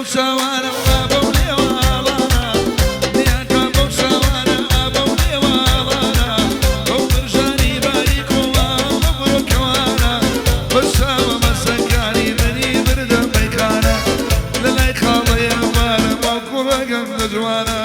بوشوارا أبوني والانا ديك بوشوارا أبوني والانا وبرجاني باريكو ومبروك وانا بشاوة مسكاني مني برد ميكانا للاي خالي وانا موكوبة قمد جوانا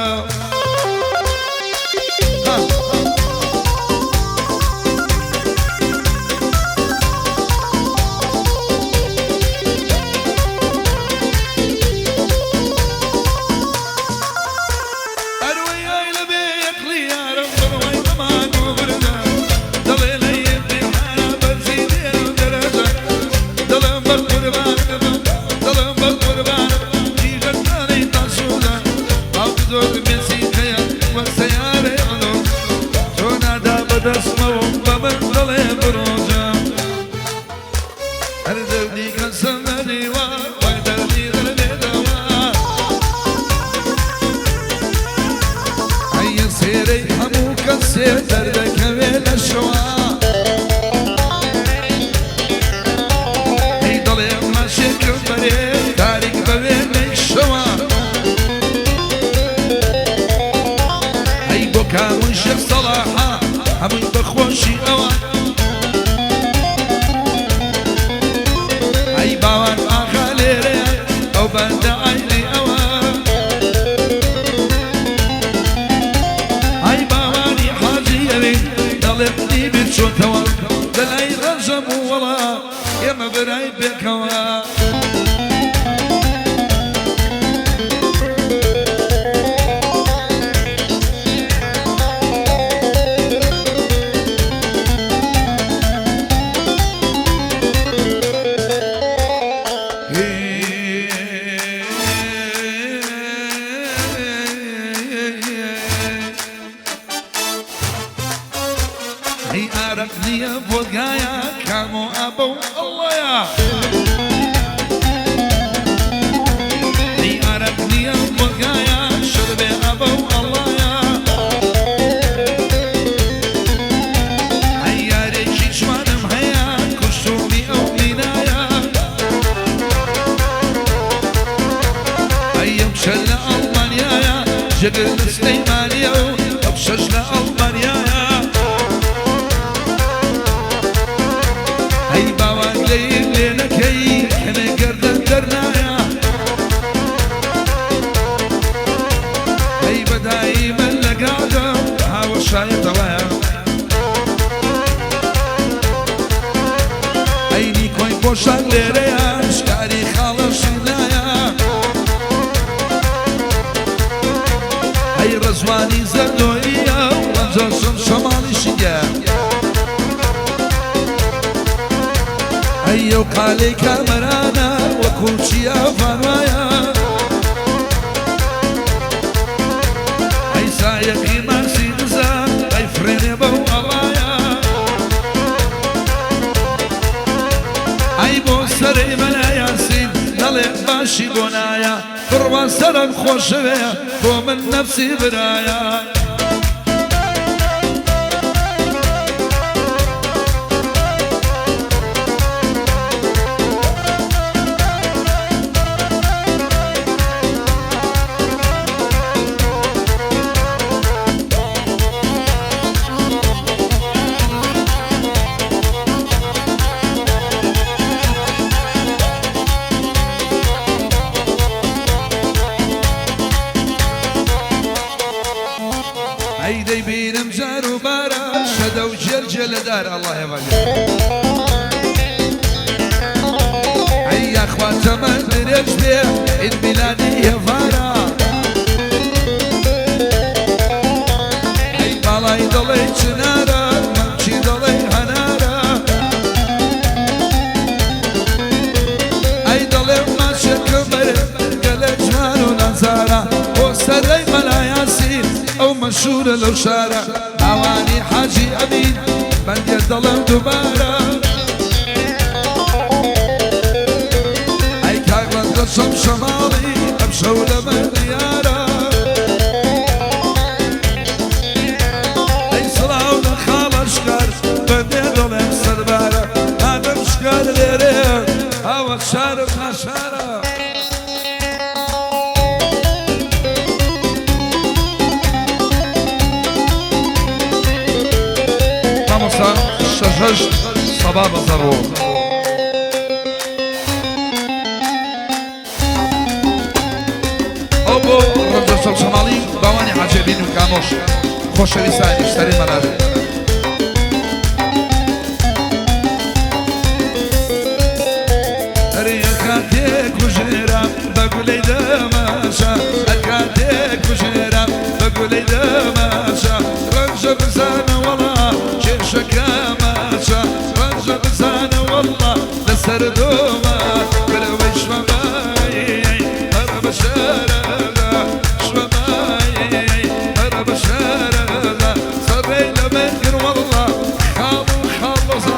نفسي برايا دار الله يبارك يا اخوات ما ندريش بيه عيد ميلادي يا فارا اي بالاي ضلي شنارا ممشي ضلي هنارا اي ضلي ماشي كبر قال جمال ونزارا وسري ملا ياسين او مشهور لو شارع اواني حاجي امين من يظلم دبارة أي كاغلان قصم شمالي أمشو لمن ديارة أي صلاة ونخال أشكار من يظلم سربارة هذا مشكار ليري هوا شارف نشارة هشت صباب ضرور أبو رجل شمالي بواني عجبين وكاموش خوش ويساني اشتري منابع ريكاتيك وجيرا بقولي دماشا أكاتيك وجيرا بقولي دماشا رجل زانة والله شيشة كاماشا رجل زانة والله لسردوما بلوش مباي هرب الشارع شمباي هرب الشارع صبي لمنكر والله خالو خلصا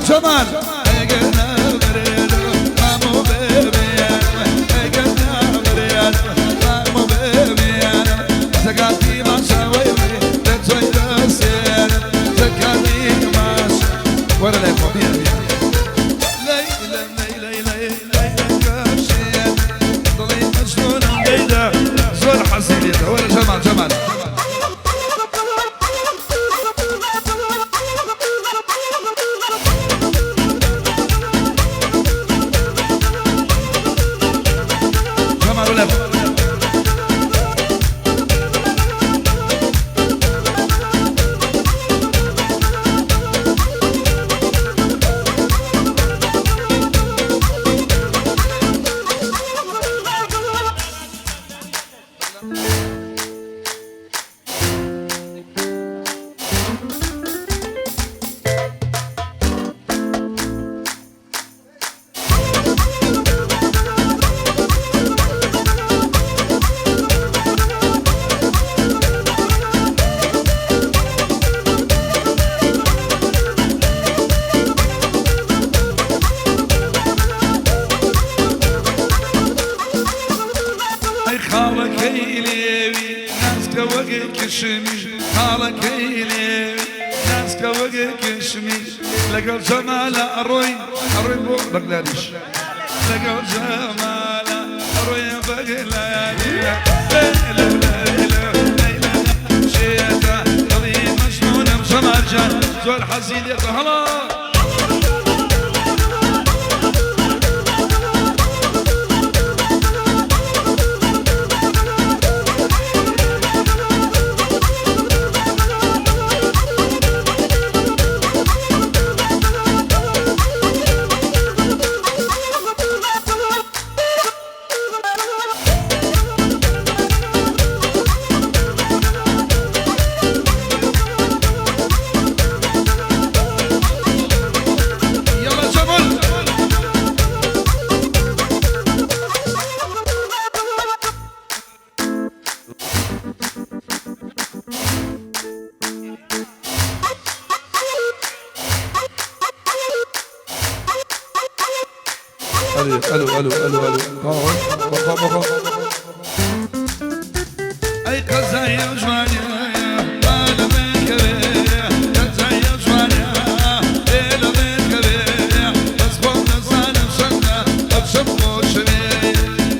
جمال لقى جمال أروي بو بغلاديش لقى جمال أروي بغلادي ليلة ليلة ليلة شيتا قضي مجنون بجمال جان زول حزين يتهلا الو اي قزايا جوانيا مالا من كبير قزايا جوانيا ليلة من كبير بس خوف نزانا بشنا بشم وشمي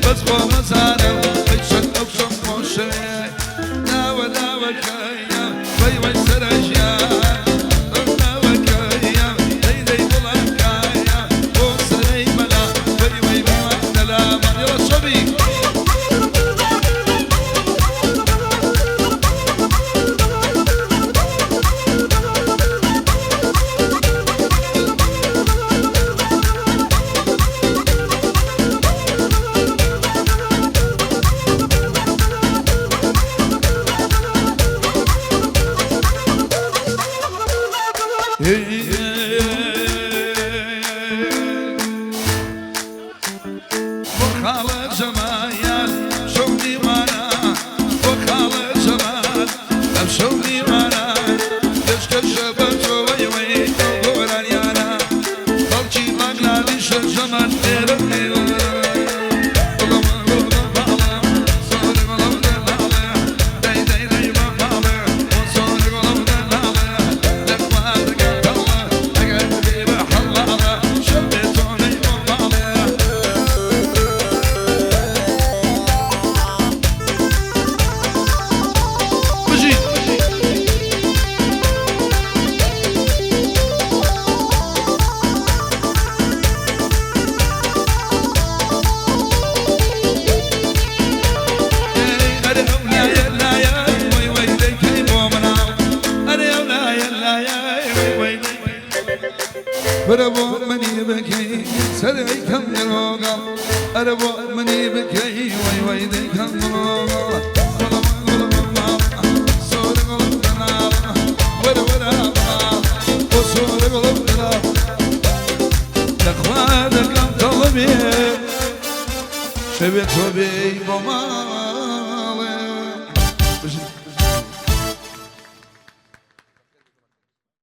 بس خوف نزانا بشم وشمي ناوى ناوى كايا وي وي سرجيا ناوى كايا دي دي بلا كايا وسري ملا وي وي بما لا ما يلا شبي وخالد جمال شوني وانا وخالد جمال شوني وانا تشكر شباب وي وي وغران يانا طلشي بغلاديش الجمال أربو مني بكي سرعي كم يروغل أربو مني بكي وي وي دي كم يروغل صور قلب دنال ورا وصور قلب دنال لأخواتك طلبي شبت وبي بما